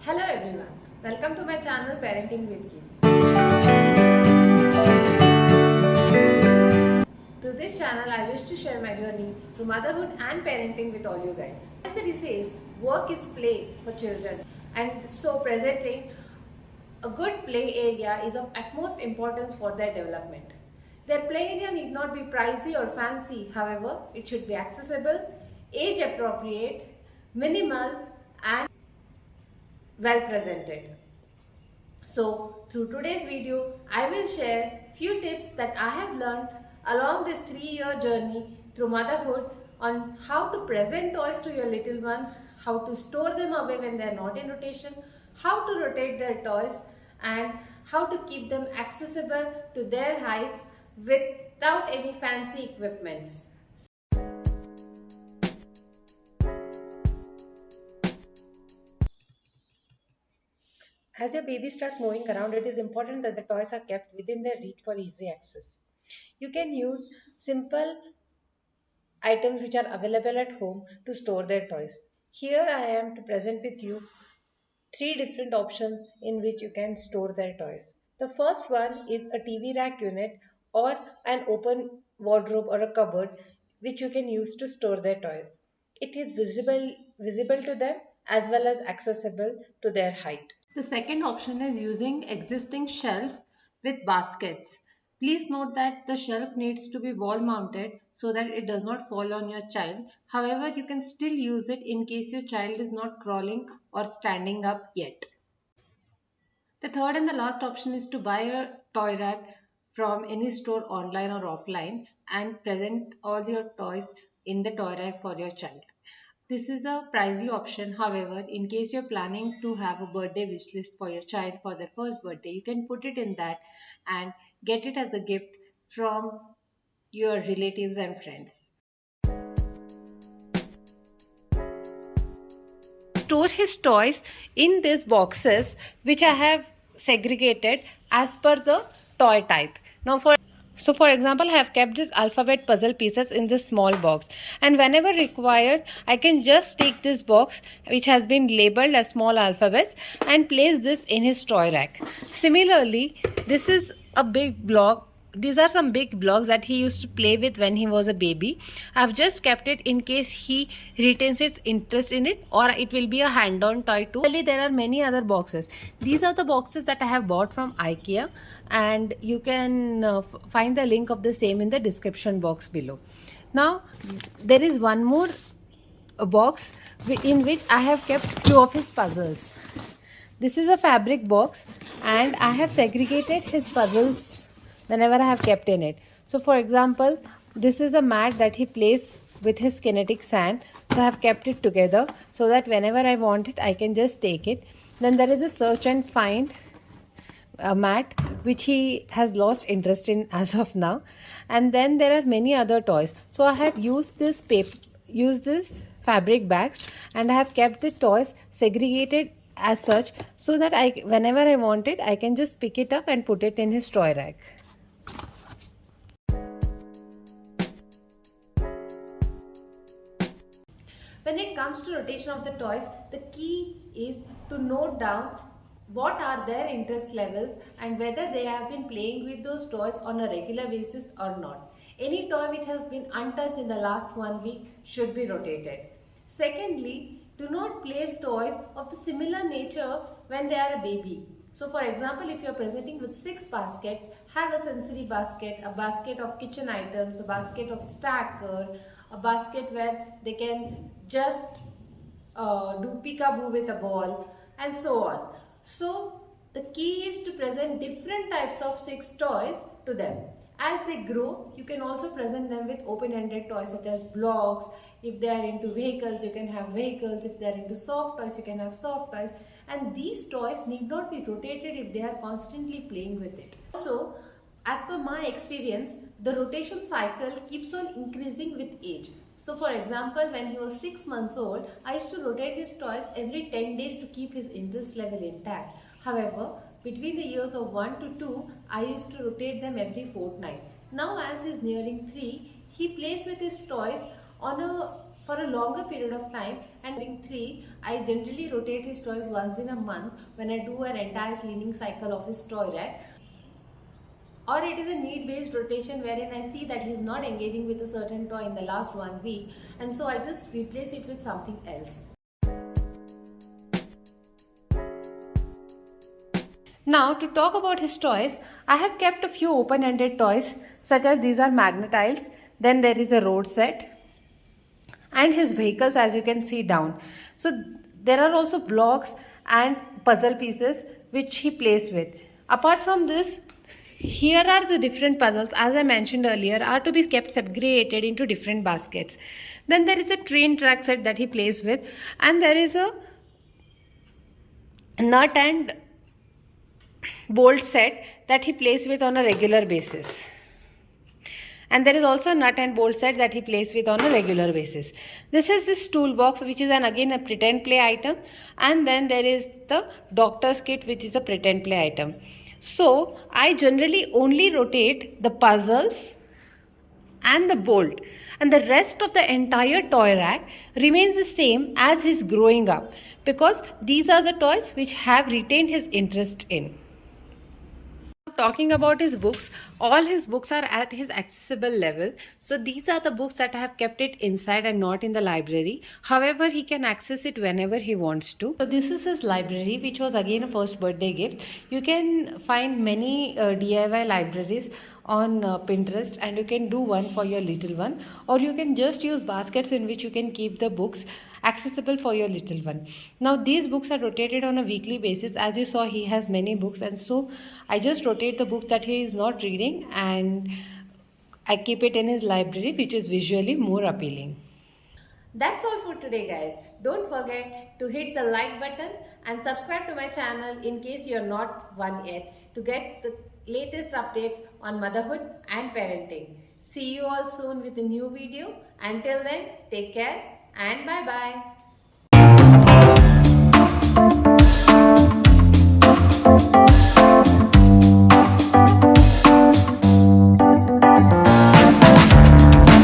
Hello everyone, welcome to my channel Parenting with Keith. To this channel I wish to share my journey through motherhood and parenting with all you guys. As it says, work is play for children, and so presenting a good play area is of utmost importance for their development. Their play area need not be pricey or fancy, however, it should be accessible, age appropriate, minimal and well presented. So through today's video, I will share few tips that I have learned along this 3-year journey through motherhood on how to present toys to your little one, how to store them away when they are not in rotation, how to rotate their toys, and how to keep them accessible to their heights without any fancy equipments. As your baby starts moving around, it is important that the toys are kept within their reach for easy access. You can use simple items which are available at home to store their toys. Here I am to present with you 3 different options in which you can store their toys. The first one is a TV rack unit or an open wardrobe or a cupboard which you can use to store their toys. It is visible to them as well as accessible to their height. The second option is using existing shelf with baskets. Please note that the shelf needs to be wall mounted so that it does not fall on your child. However, you can still use it in case your child is not crawling or standing up yet. The third and the last option is to buy a toy rack from any store online or offline and present all your toys in the toy rack for your child. This is a pricey option. However, in case you're planning to have a birthday wish list for your child for their first birthday, you can put it in that and get it as a gift from your relatives and friends. Store his toys in these boxes which I have segregated as per the toy type. Now for example, I have kept this alphabet puzzle pieces in this small box, and whenever required I can just take this box which has been labeled as small alphabets and place this in his toy rack. Similarly, this is a big block. These are some big blocks that he used to play with when he was a baby. I've just kept it in case he retains his interest in it, or it will be a hand-on toy too. There are many other boxes. These are the boxes that I have bought from IKEA, and you can find the link of the same in the description box below. Now there is one more box in which I have kept few of his puzzles. This is a fabric box and I have segregated his puzzles whenever I have kept in it. So for example, this is a mat that he plays with his kinetic sand. So I have kept it together so that whenever I want it, I can just take it. Then there is a search and find mat which he has lost interest in as of now. And then there are many other toys. So I have used this fabric bags, and I have kept the toys segregated as such so that whenever I want it, I can just pick it up and put it in his toy rack. When it comes to rotation of the toys, the key is to note down what are their interest levels and whether they have been playing with those toys on a regular basis or not. Any toy which has been untouched in the last 1 week should be rotated. Secondly, do not place toys of the similar nature when they are a baby. So for example, if you are presenting with 6 baskets, have a sensory basket, a basket of kitchen items, a basket of stacker, a basket where they can just do peekaboo with a ball, and so on. So the key is to present different types of 6 toys to them. As they grow, you can also present them with open-ended toys such as blocks. If they are into vehicles, you can have vehicles. If they are into soft toys, you can have soft toys. And these toys need not be rotated if they are constantly playing with it. Also, as per my experience, the rotation cycle keeps on increasing with age. So for example, when he was 6 months old, I used to rotate his toys every 10 days to keep his interest level intact. However, between the years of 1 to 2, I used to rotate them every fortnight. Now as he is nearing 3, he plays with his toys on a for a longer period of time. And during 3, I generally rotate his toys once in a month when I do an entire cleaning cycle of his toy rack. Or it is a need based rotation wherein I see that he's not engaging with a certain toy in the last 1 week, and so I just replace it with something else. Now to talk about his toys, I have kept a few open-ended toys, such as these are magnetiles, then there is a road set and his vehicles, as you can see down. So there are also blocks and puzzle pieces which he plays with. Apart from this, here are the different puzzles, as I mentioned earlier, are to be kept segregated into different baskets. Then there is a train track set that he plays with, and there is a nut and bolt set that he plays with on a regular basis. And there is also a nut and bolt set that he plays with on a regular basis. This is this toolbox, which is again a pretend play item, and then there is the doctor's kit, which is a pretend play item. So I generally only rotate the puzzles and the bolt, and the rest of the entire toy rack remains the same as his growing up, because these are the toys which have retained his interest in. Talking about his books, all his books are at his accessible level. So these are the books that I have kept it inside and not in the library. However, he can access it whenever he wants to. So this is his library, which was again a first birthday gift. You can find many DIY libraries on Pinterest, and you can do one for your little one, or you can just use baskets in which you can keep the books accessible for your little one. Now these books are rotated on a weekly basis. As you saw, he has many books, and so I just rotate the books that he is not reading and I keep it in his library, which is visually more appealing. That's all for today, guys. Don't forget to hit the like button and subscribe to my channel in case you're not one yet, to get the latest updates on motherhood and parenting. See you all soon with a new video. Until then, take care and bye bye.